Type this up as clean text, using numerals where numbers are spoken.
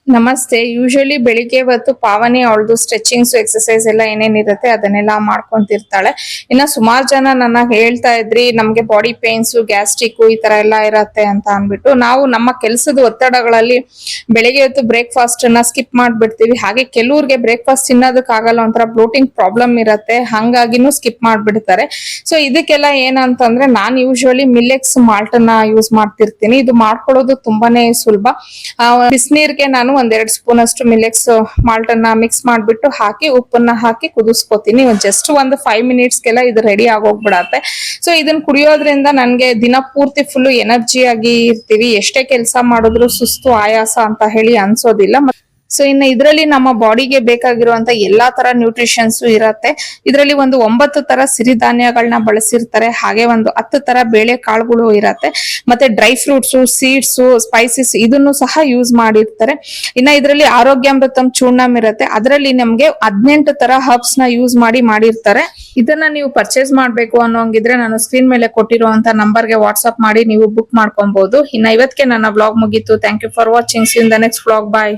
ನಮಸ್ತೆ. ಯೂಶಲಿ ಬೆಳಿಗ್ಗೆ ಹೊತ್ತು ಪಾವನಿ ಅವಳದು ಸ್ಟ್ರೆಚಿಂಗ್ಸ್ ಎಕ್ಸರ್ಸೈಸ್ ಎಲ್ಲ ಏನೇನಿರುತ್ತೆ ಅದನ್ನೆಲ್ಲ ಮಾಡ್ಕೊಂತಿರ್ತಾಳೆ. ಇನ್ನ ಸುಮಾರು ಜನ ನನ್ನ ಹೇಳ್ತಾ ಇದ್ರಿ ನಮ್ಗೆ ಬಾಡಿ ಪೇನ್ಸ್, ಗ್ಯಾಸ್ಟ್ರಿಕ್ ಈ ತರ ಎಲ್ಲ ಇರತ್ತೆ ಅಂತ ಅನ್ಬಿಟ್ಟು. ನಾವು ನಮ್ಮ ಕೆಲಸದ ಒತ್ತಡಗಳಲ್ಲಿ ಬೆಳಿಗ್ಗೆ ಹೊತ್ತು ಬ್ರೇಕ್ಫಾಸ್ಟ್ ಅನ್ನ ಸ್ಕಿಪ್ ಮಾಡ್ಬಿಡ್ತೀವಿ. ಹಾಗೆ ಕೆಲವ್ರಿಗೆ ಬ್ರೇಕ್ಫಾಸ್ಟ್ ತಿನ್ನೋದಕ್ಕಾಗಲ್ಲ, ಒಂಥರ ಬ್ಲೋಟಿಂಗ್ ಪ್ರಾಬ್ಲಮ್ ಇರತ್ತೆ, ಹಂಗಾಗಿನೂ ಸ್ಕಿಪ್ ಮಾಡ್ಬಿಡ್ತಾರೆ. ಸೊ ಇದಕ್ಕೆಲ್ಲ ಏನಂತಂದ್ರೆ ನಾನು ಯೂಶಲಿ ಮಿಲ್ಲೆಕ್ಸ್ ಮಾಲ್ಟ್ ಅನ್ನ ಯೂಸ್ ಮಾಡ್ತಿರ್ತೀನಿ. ಇದು ಮಾಡ್ಕೊಳ್ಳೋದು ತುಂಬಾನೇ ಸುಲಭ. ಬಿಸಿನೀರ್ಗೆ ನಾನು ಒಂದೆರಡು ಸ್ಪೂನ್ ಅಷ್ಟು ಮಿಲೆಕ್ಸ್ ಮಾಲ್ಟ್ ಅನ್ನ ಮಿಕ್ಸ್ ಮಾಡ್ಬಿಟ್ಟು ಹಾಕಿ ಉಪ್ಪನ್ನ ಹಾಕಿ ಕುದಿಸ್ಕೊತೀನಿ. ಜಸ್ಟ್ ಒಂದು 5 ಮಿನಿಟ್ಸ್ಗೆಲ್ಲ ಇದು ರೆಡಿ ಆಗೋಗ್ಬಿಡತ್ತೆ. ಸೊ ಇದನ್ನ ಕುಡಿಯೋದ್ರಿಂದ ನನ್ಗೆ ದಿನ ಪೂರ್ತಿ ಫುಲ್ ಎನರ್ಜಿ ಆಗಿ ಇರ್ತೀವಿ. ಎಷ್ಟೇ ಕೆಲಸ ಮಾಡಿದ್ರು ಸುಸ್ತು ಆಯಾಸ ಅಂತ ಹೇಳಿ ಅನ್ಸೋದಿಲ್ಲ. ಸೊ ಇನ್ನು ಇದರಲ್ಲಿ ನಮ್ಮ ಬಾಡಿಗೆ ಬೇಕಾಗಿರುವಂತ ಎಲ್ಲಾ ತರ ನ್ಯೂಟ್ರಿಷನ್ಸ್ ಇರತ್ತೆ. ಇದರಲ್ಲಿ ಒಂದು 9 ತರ ಸಿರಿಧಾನ್ಯಗಳನ್ನ ಬಳಸಿರ್ತಾರೆ. ಹಾಗೆ ಒಂದು 10 ತರ ಬೇಳೆ ಕಾಳುಗಳು ಇರತ್ತೆ. ಮತ್ತೆ ಡ್ರೈ ಫ್ರೂಟ್ಸ್, ಸೀಡ್ಸ್, ಸ್ಪೈಸಸ್ ಇದನ್ನು ಸಹ ಯೂಸ್ ಮಾಡಿರ್ತಾರೆ. ಇನ್ನ ಇದರಲ್ಲಿ ಆರೋಗ್ಯಾಮೃತಂ ಚೂರ್ಣಂ ಇರತ್ತೆ. ಅದರಲ್ಲಿ ನಮ್ಗೆ 18 ತರ ಹರ್ಬ್ಸ್ ನ ಯೂಸ್ ಮಾಡಿರ್ತಾರೆ. ಇದನ್ನ ನೀವು ಪರ್ಚೇಸ್ ಮಾಡ್ಬೇಕು ಅನ್ನೋಂಗಿದ್ರೆ ನಾನು ಸ್ಕ್ರೀನ್ ಮೇಲೆ ಕೊಟ್ಟಿರುವಂತ ನಂಬರ್ಗೆ ವಾಟ್ಸ್ಆಪ್ ಮಾಡಿ ನೀವು ಬುಕ್ ಮಾಡ್ಕೊಬಹುದು. ಇನ್ನ ಇವತ್ತಿಗೆ ನನ್ನ ಬ್ಲಾಗ್ ಮುಗೀತು. Thank you for watching. See in the next blog. Bye.